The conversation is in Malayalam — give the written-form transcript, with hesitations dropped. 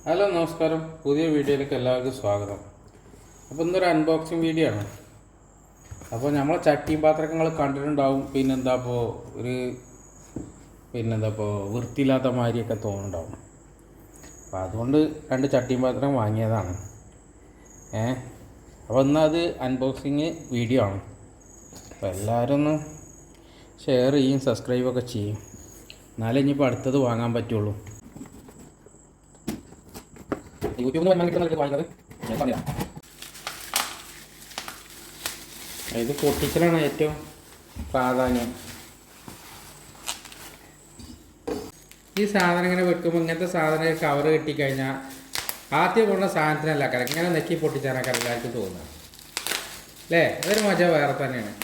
ഹലോ നമസ്കാരം, പുതിയ വീഡിയോയിലേക്ക് എല്ലാവർക്കും സ്വാഗതം. അപ്പോൾ ഇന്നൊരു അൺബോക്സിങ് വീഡിയോ ആണ്. അപ്പോൾ നമ്മളെ ചട്ടിയും പാത്രങ്ങൾ കണ്ടിട്ടുണ്ടാവും. പിന്നെന്താ വൃത്തിയില്ലാത്ത മാതിരിയൊക്കെ തോന്നുന്നുണ്ടാവും. അപ്പോൾ അതുകൊണ്ട് 2 ചട്ടിയും പാത്രം വാങ്ങിയതാണ്. അപ്പോൾ ഇന്നത് അൺബോക്സിങ് വീഡിയോ ആണ്. അപ്പോൾ എല്ലാവരും ഒന്ന് ഷെയർ ചെയ്യും, സബ്സ്ക്രൈബൊക്കെ ചെയ്യും. എന്നാലേ ഇനിയിപ്പോൾ അടുത്തത് വാങ്ങാൻ പറ്റുള്ളൂ. യൂട്യൂബിൽ നിന്ന് കിട്ടുന്നത് വാങ്ങിയത് ഞാൻ പറയാം. ഇത് പൊട്ടിക്കലാണ് ഏറ്റവും പ്രാധാന്യം. ഈ സാധനം ഇങ്ങനെ വെക്കുമ്പോൾ ഇങ്ങനത്തെ സാധനം കവർ കിട്ടിക്കഴിഞ്ഞാൽ ആദ്യം കൊണ്ട സാധനത്തിനല്ല ഇങ്ങനെ നെക്കി പൊട്ടിച്ചാനൊക്കെ എല്ലാവർക്കും തോന്നുക അല്ലേ? അതൊരു മജ വേറെ തന്നെയാണ്.